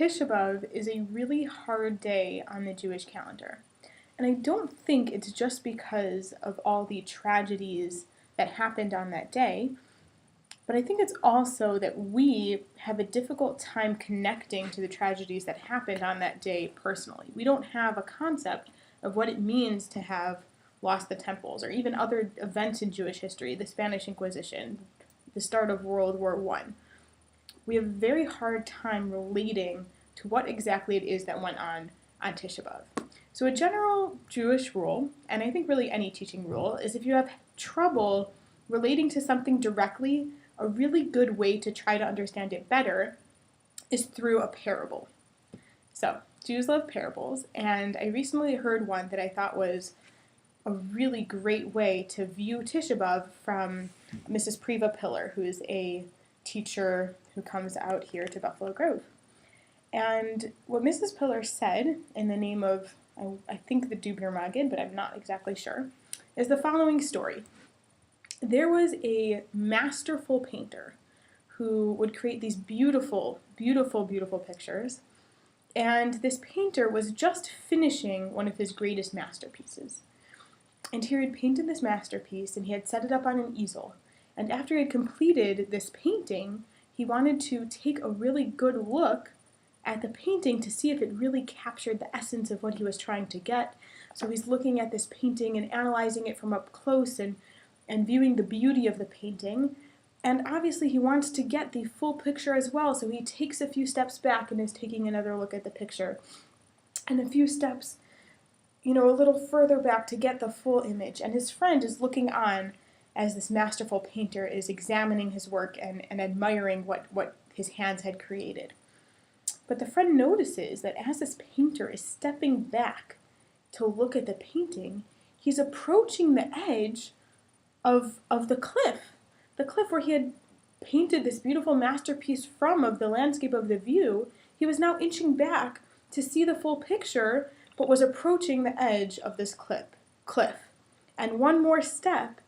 Tisha B'Av is a really hard day on the Jewish calendar. And I don't think it's just because of all the tragedies that happened on that day, but I think it's also that we have a difficult time connecting to the tragedies that happened on that day personally. We don't have a concept of what it means to have lost the temples, or even other events in Jewish history, the Spanish Inquisition, the start of World War I. We have a very hard time relating to what exactly it is that went on Tisha B'Av. So a general Jewish rule, and I think really any teaching rule, is if you have trouble relating to something directly, a really good way to try to understand it better is through a parable. So Jews love parables, and I recently heard one that I thought was a really great way to view Tisha B'Av from Mrs. Priva Pillar, who is a teacher who comes out here to Buffalo Grove. And what Mrs. Pillar said, in the name of, I think the Dubner Maggid, but I'm not exactly sure, is the following story. There was a masterful painter who would create these beautiful, beautiful, beautiful pictures, and this painter was just finishing one of his greatest masterpieces. And he had painted this masterpiece, and he had set it up on an easel. And after he had completed this painting, he wanted to take a really good look at the painting to see if it really captured the essence of what he was trying to get. So he's looking at this painting and analyzing it from up close and viewing the beauty of the painting. And obviously he wants to get the full picture as well, so he takes a few steps back and is taking another look at the picture. And a few steps, a little further back to get the full image. And his friend is looking on as this masterful painter is examining his work and admiring what his hands had created. But the friend notices that as this painter is stepping back to look at the painting, he's approaching the edge of the cliff where he had painted this beautiful masterpiece of the landscape of the view. He was now inching back to see the full picture, but was approaching the edge of this cliff. And one more step,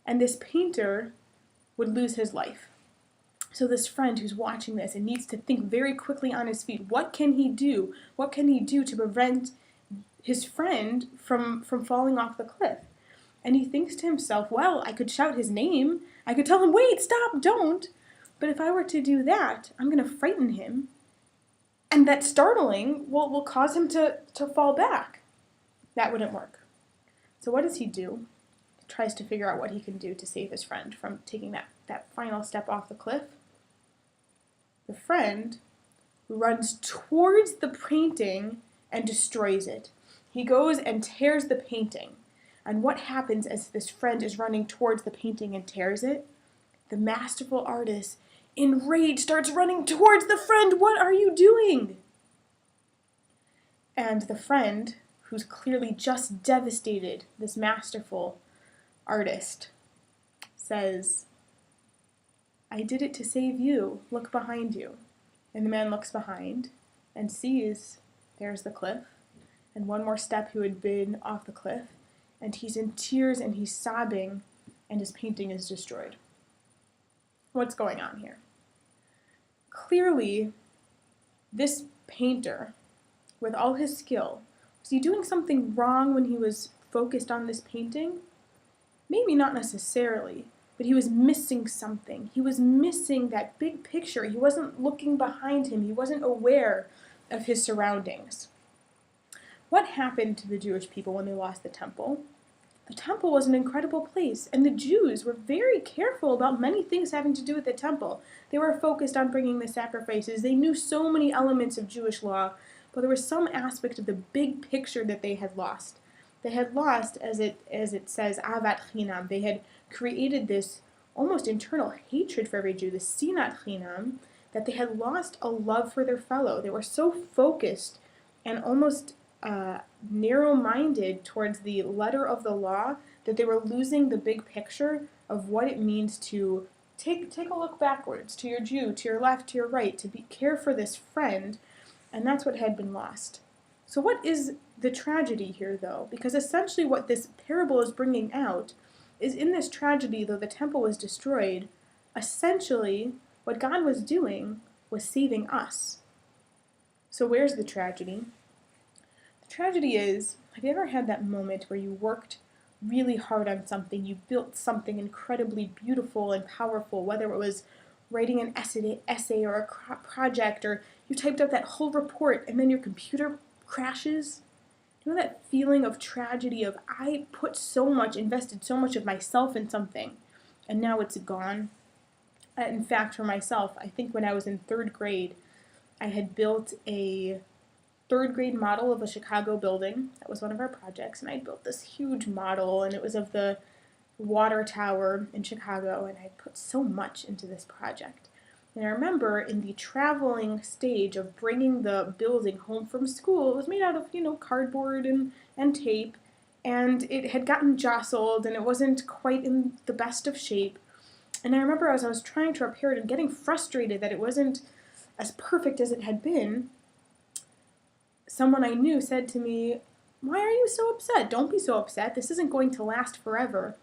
and this painter would lose his life. So this friend who's watching this and needs to think very quickly on his feet, what can he do? What can he do to prevent his friend from falling off the cliff? And he thinks to himself, well, I could shout his name. I could tell him, wait, stop, don't. But if I were to do that, I'm going to frighten him. And that startling will cause him to fall back. That wouldn't work. So what does he do? He tries to figure out what he can do to save his friend from taking that final step off the cliff. The friend runs towards the painting and destroys it. He goes and tears the painting. And what happens as this friend is running towards the painting and tears it? The masterful artist, enraged, starts running towards the friend. What are you doing? And the friend, who's clearly just devastated this masterful artist, says, I did it to save you. Look behind you. And the man looks behind and sees there's the cliff, and one more step he had been off the cliff, and he's in tears and he's sobbing, and his painting is destroyed. What's going on here? Clearly, this painter, with all his skill, was he doing something wrong when he was focused on this painting? Maybe not necessarily, but he was missing something. He was missing that big picture. He wasn't looking behind him. He wasn't aware of his surroundings. What happened to the Jewish people when they lost the temple? The temple was an incredible place, and the Jews were very careful about many things having to do with the temple. They were focused on bringing the sacrifices. They knew so many elements of Jewish law, but there was some aspect of the big picture that they had lost. They had lost, as it says, avat chinam. They had created this almost internal hatred for every Jew, this sinat chinam, that they had lost a love for their fellow. They were so focused and almost narrow-minded towards the letter of the law that they were losing the big picture of what it means to take a look backwards, to your Jew, to your left, to your right, to care for this friend, and that's what had been lost. So what is the tragedy here, though? Because essentially what this parable is bringing out is in this tragedy, though the temple was destroyed, essentially what God was doing was saving us. So where's the tragedy? The tragedy is, have you ever had that moment where you worked really hard on something, you built something incredibly beautiful and powerful, whether it was writing an essay or a project, or you typed up that whole report and then your computer crashes? You know that feeling of tragedy of I put so much, invested so much of myself in something, and now it's gone? In fact, for myself, I think when I was in third grade, I had built a third grade model of a Chicago building. That was one of our projects, and I built this huge model, and it was of the water tower in Chicago, and I put so much into this project. And I remember in the traveling stage of bringing the building home from school, it was made out of, cardboard and tape, and it had gotten jostled, and it wasn't quite in the best of shape. And I remember as I was trying to repair it and getting frustrated that it wasn't as perfect as it had been, someone I knew said to me, "Why are you so upset? Don't be so upset. This isn't going to last forever."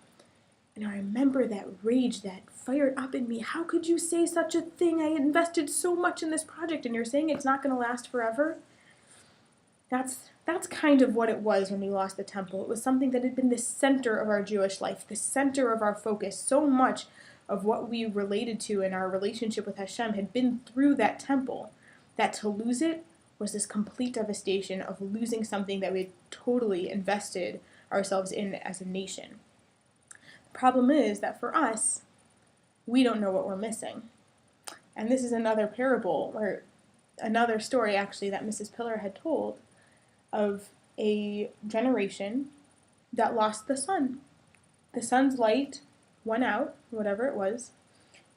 And I remember that rage that fired up in me. How could you say such a thing? I invested so much in this project and you're saying it's not going to last forever? That's kind of what it was when we lost the temple. It was something that had been the center of our Jewish life, the center of our focus. So much of what we related to in our relationship with Hashem had been through that temple, that to lose it was this complete devastation of losing something that we had totally invested ourselves in as a nation. The problem is that for us, we don't know what we're missing. And this is another parable, or another story actually, that Mrs. Pillar had told of a generation that lost the sun. The sun's light went out, whatever it was,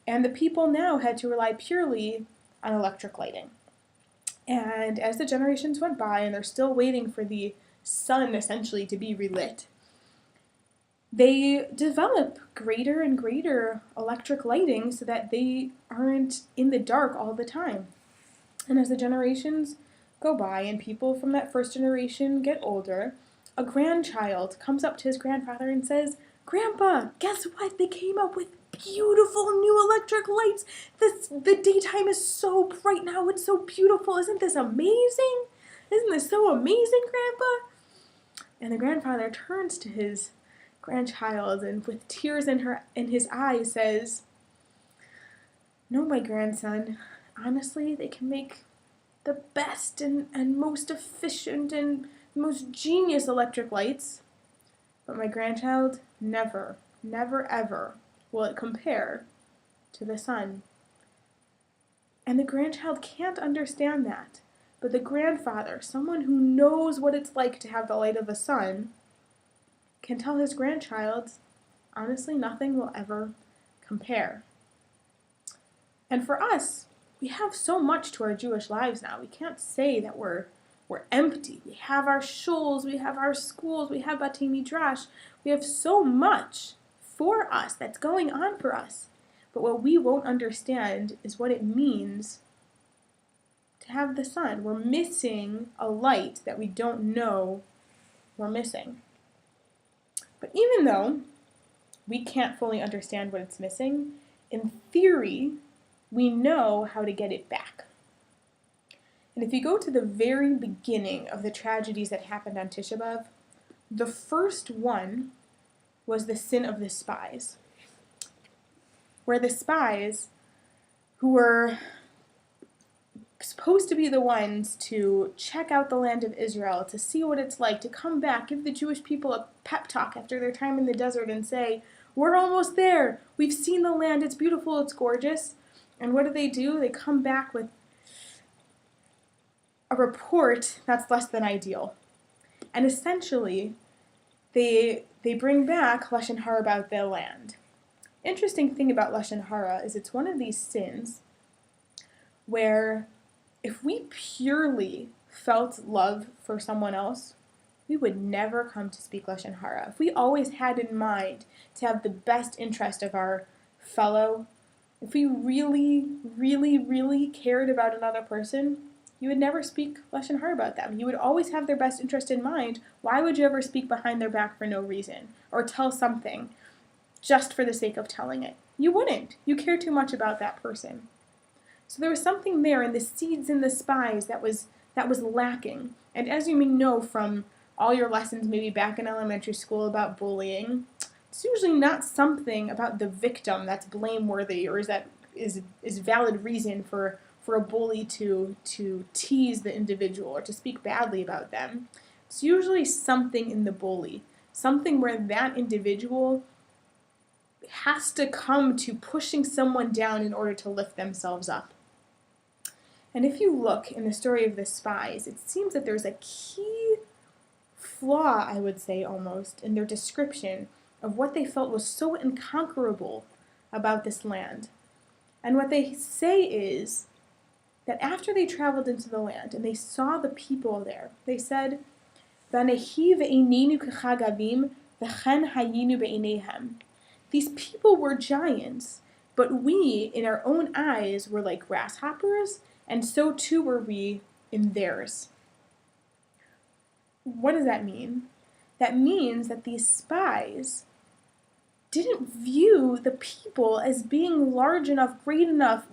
and the people now had to rely purely on electric lighting. And as the generations went by, and they're still waiting for the sun essentially to be relit, they develop greater and greater electric lighting so that they aren't in the dark all the time. And as the generations go by and people from that first generation get older, a grandchild comes up to his grandfather and says, "Grandpa, guess what? They came up with beautiful new electric lights. The daytime is so bright now. It's so beautiful. Isn't this amazing? Isn't this so amazing, Grandpa?" And the grandfather turns to his grandchild and with tears in his eyes says, "No, my grandson, honestly, they can make the best and most efficient and most genius electric lights, but my grandchild, never, never, ever will it compare to the sun." And the grandchild can't understand that, but the grandfather, someone who knows what it's like to have the light of the sun, can tell his grandchild, honestly, nothing will ever compare. And for us, we have so much to our Jewish lives now. We can't say that we're empty. We have our shuls, we have our schools, we have Batei Midrash. We have so much for us that's going on for us. But what we won't understand is what it means to have the sun. We're missing a light that we don't know we're missing. But even though we can't fully understand what it's missing, in theory, we know how to get it back. And if you go to the very beginning of the tragedies that happened on Tisha B'Av, the first one was the sin of the spies, where the spies, who were supposed to be the ones to check out the land of Israel, to see what it's like, to come back, give the Jewish people a pep talk after their time in the desert and say, "We're almost there. We've seen the land. It's beautiful. It's gorgeous." And what do? They come back with a report that's less than ideal. And essentially, they bring back Lashon Hara about their land. Interesting thing about Lashon Hara is it's one of these sins where if we purely felt love for someone else, we would never come to speak Lashon Hara. If we always had in mind to have the best interest of our fellow, if we really, really, really cared about another person, you would never speak Lashon Hara about them. You would always have their best interest in mind. Why would you ever speak behind their back for no reason? Or tell something just for the sake of telling it? You wouldn't. You care too much about that person. So there was something there in the seeds and the spies that was that was lacking. And as you may know from all your lessons maybe back in elementary school about bullying, it's usually not something about the victim that's blameworthy or is valid reason for a bully to tease the individual or to speak badly about them. It's usually something in the bully, something where that individual has to come to pushing someone down in order to lift themselves up. And if you look in the story of the spies, it seems that there's a key flaw, I would say almost, in their description of what they felt was so unconquerable about this land. And what they say is that after they traveled into the land and they saw the people there, they said, "Vanehi ve'einenu kechagavim v'chen hayinu be'eineihem." These people were giants, but we, in our own eyes, were like grasshoppers, and so too were we in theirs. What does that mean? That means that these spies didn't view the people as being large enough, great enough,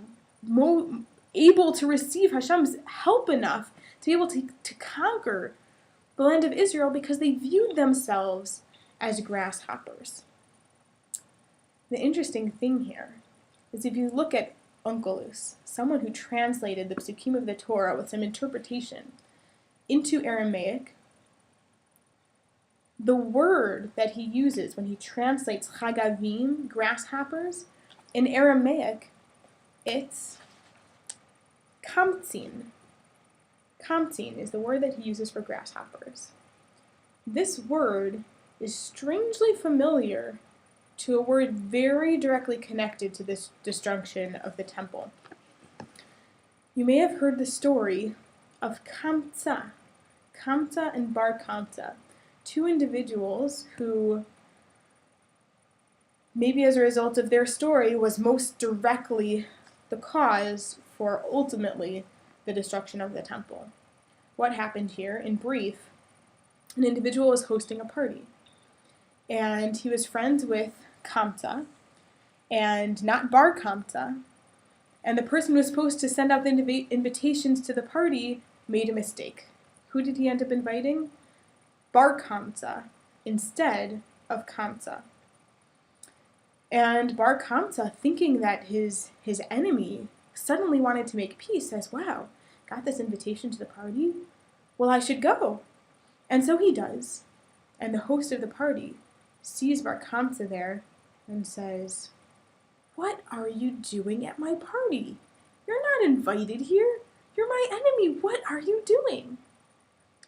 able to receive Hashem's help enough to be able to conquer the land of Israel, because they viewed themselves as grasshoppers. The interesting thing here is if you look at Onkelos, someone who translated the Psukim of the Torah with some interpretation into Aramaic, the word that he uses when he translates chagavim, grasshoppers, in Aramaic, it's kamtzin. Kamtzin is the word that he uses for grasshoppers. This word is strangely familiar to a word very directly connected to this destruction of the temple. You may have heard the story of Kamtza and Bar Kamtza, two individuals who, maybe as a result of their story, was most directly the cause for ultimately the destruction of the temple. What happened here? In brief, an individual was hosting a party, and he was friends with Kamta, and not Bar Kamta, and the person who was supposed to send out the invitations to the party made a mistake. Who did he end up inviting? Bar Kamta instead of Kamta. And Bar Kamta, thinking that his enemy suddenly wanted to make peace, says, "Wow, got this invitation to the party? Well, I should go." And so he does. And the host of the party sees Bar Kamta there and says, "What are you doing at my party? You're not invited here. You're my enemy. What are you doing?"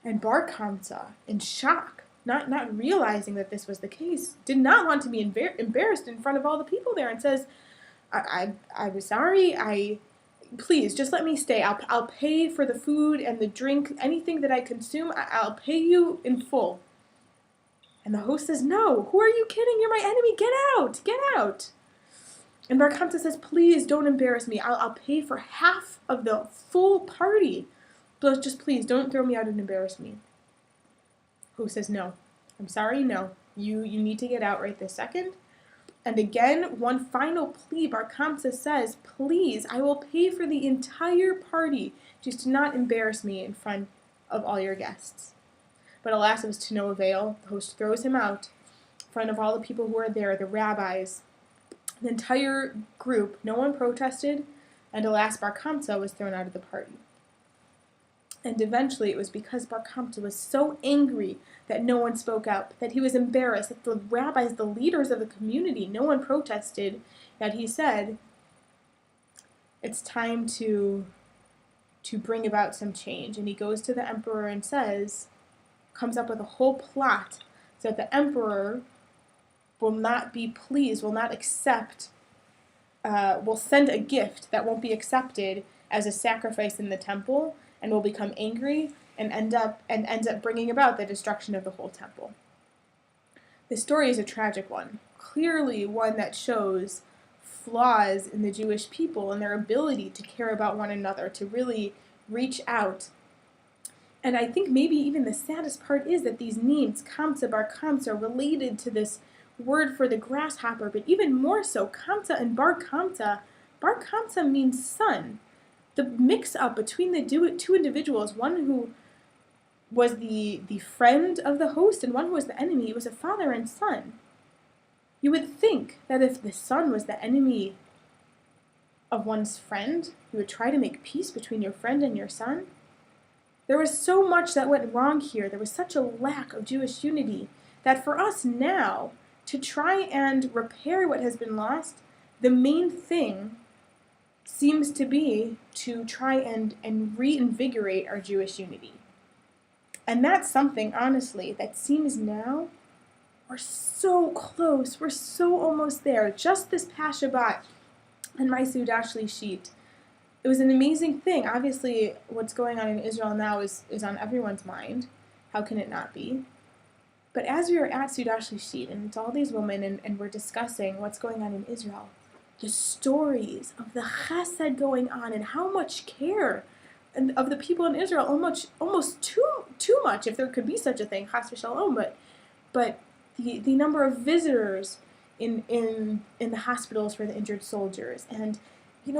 And Bar Kamta, in shock, not realizing that this was the case, did not want to be embarrassed in front of all the people there, and says, I was sorry. Please, just let me stay. I'll pay for the food and the drink, anything that I consume. I'll pay you in full." And the host says, "No, who are you kidding? You're my enemy. Get out, get out." And Bar Kamta says, "Please don't embarrass me. I'll pay for half of the full party. But just please don't throw me out and embarrass me." Host says, "No, I'm sorry, no. You need to get out right this second." And again, one final plea, Bar Kamta says, "Please, I will pay for the entire party. Just do not embarrass me in front of all your guests." But alas, it was to no avail. The host throws him out in front of all the people who are there, the rabbis, the entire group. No one protested, and alas, Bar Kamta was thrown out of the party. And eventually it was because Bar Kamta was so angry that no one spoke up, that he was embarrassed, that the rabbis, the leaders of the community, no one protested, that he said, "It's time to bring about some change." And he goes to the emperor and comes up with a whole plot so that the emperor will not be pleased, will not accept, will send a gift that won't be accepted as a sacrifice in the temple, and will become angry and ends up bringing about the destruction of the whole temple. This story is a tragic one, clearly one that shows flaws in the Jewish people and their ability to care about one another, to really reach out. And I think maybe even the saddest part is that these names, Kamta, Bar Kamta, are related to this word for the grasshopper, but even more so, Kamta and Bar Kamta means son. the mix-up between the two individuals, one who was the friend of the host and one who was the enemy. It was a father and son. You would think that if the son was the enemy of one's friend, you would try to make peace between your friend and your son. There was so much that went wrong here. There was such a lack of Jewish unity that for us now, to try and repair what has been lost, the main thing seems to be to try and reinvigorate our Jewish unity. And that's something, honestly, that seems now we're so close. We're so almost there. Just this past Shabbat on my Seudah Shlishit, it was an amazing thing. Obviously, what's going on in Israel now is on everyone's mind. How can it not be? But as we were at Seudah Shlishit, and it's all these women, and we're discussing what's going on in Israel, the stories of the chesed going on and how much care of the people in Israel, almost too much, if there could be such a thing, chas v'shalom, but the number of visitors in the hospitals for the injured soldiers, and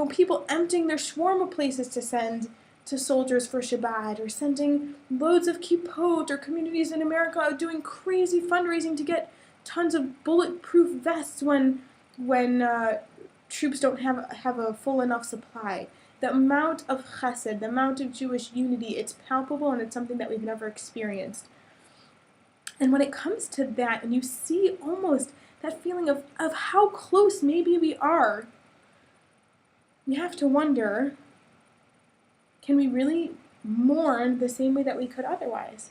people emptying their shawarma places to send to soldiers for Shabbat, or sending loads of kippot, or communities in America doing crazy fundraising to get tons of bulletproof vests when troops don't have a full enough supply. The amount of chesed, the amount of Jewish unity, it's palpable, and it's something that we've never experienced. And when it comes to that, and you see almost that feeling of how close maybe we are, you have to wonder, can we really mourn the same way that we could otherwise?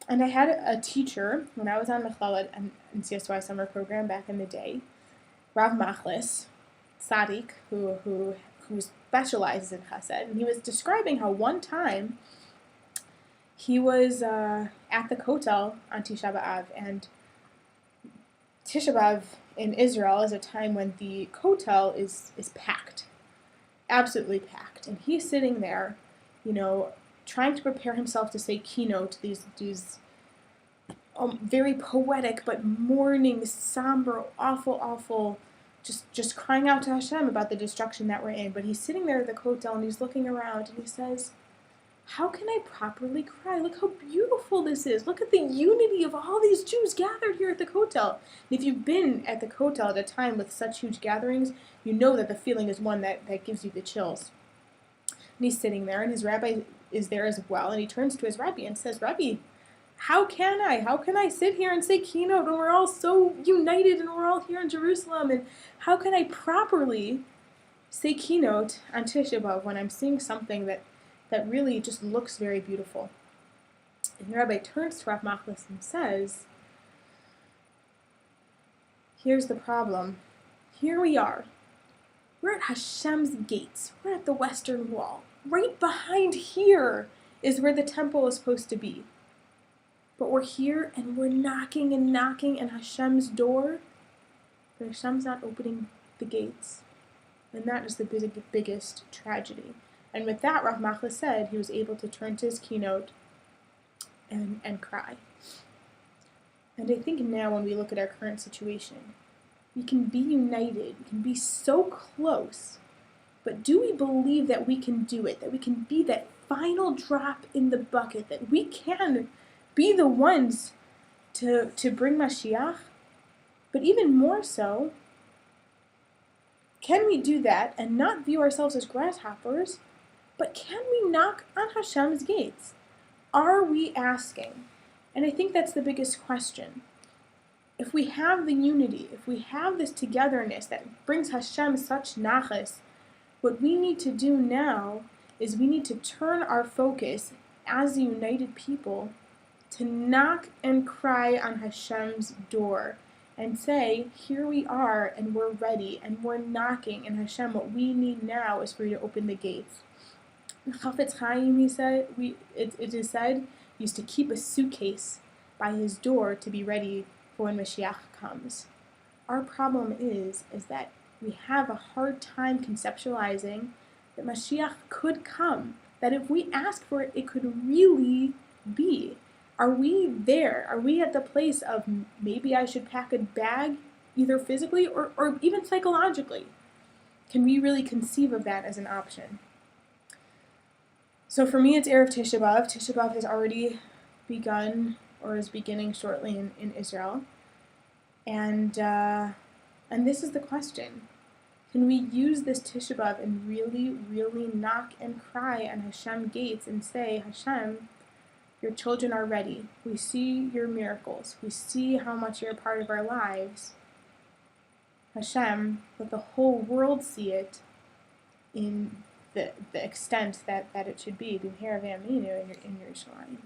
And I had a teacher when I was on Mechlalet and CSY summer program back in the day, Rav Machlis, Tzaddik, who specializes in chesed, and he was describing how one time he was at the Kotel on Tisha B'Av, and Tisha B'Av in Israel is a time when the Kotel is packed, absolutely packed, and he's sitting there, trying to prepare himself to say keynote, these very poetic but mourning, somber, awful, just crying out to Hashem about the destruction that we're in. But he's sitting there at the Kotel and he's looking around and he says, how can I properly cry? Look how beautiful this is. Look at the unity of all these Jews gathered here at the Kotel. And if you've been at the Kotel at a time with such huge gatherings, you know that the feeling is one that gives you the chills. And he's sitting there, and his rabbi is there as well, and he turns to his rabbi and says, Rabbi, how can I sit here and say keynote when we're all so united and we're all here in Jerusalem? And how can I properly say keynote on Tisha B'Av when I'm seeing something that really just looks very beautiful? And the rabbi turns to Rav Machlis and says, here's the problem. Here we are. We're at Hashem's gates. We're at the Western Wall. Right behind here is where the temple is supposed to be. But we're here and we're knocking on Hashem's door, but Hashem's not opening the gates. And that is the biggest tragedy. And with that, Rav Machlis said he was able to turn to his keynote and cry. And I think now when we look at our current situation, we can be united, we can be so close, but do we believe that we can do it, that we can be that final drop in the bucket, that we can be the ones to bring Mashiach? But even more so, can we do that and not view ourselves as grasshoppers, but can we knock on Hashem's gates? Are we asking? And I think that's the biggest question. If we have the unity, if we have this togetherness that brings Hashem such nachas, what we need to do now is we need to turn our focus as a united people to knock and cry on Hashem's door and say, here we are and we're ready and we're knocking, and Hashem, what we need now is for you to open the gates. Chafetz Chaim, it is said, used to keep a suitcase by his door to be ready for when Mashiach comes. Our problem is that we have a hard time conceptualizing that Mashiach could come, that if we ask for it, it could really be. Are we there? Are we at the place of maybe I should pack a bag, either physically or even psychologically? Can we really conceive of that as an option? So for me, it's Erev Tisha B'Av. Tisha B'Av has already begun, or is beginning shortly in Israel. And this is the question. Can we use this Tisha B'Av and really, really knock and cry on Hashem gates and say, Hashem, your children are ready. We see your miracles. We see how much you're a part of our lives. Hashem, let the whole world see it in the extent that it should be. B'mher v'aminu in Yerushalayim.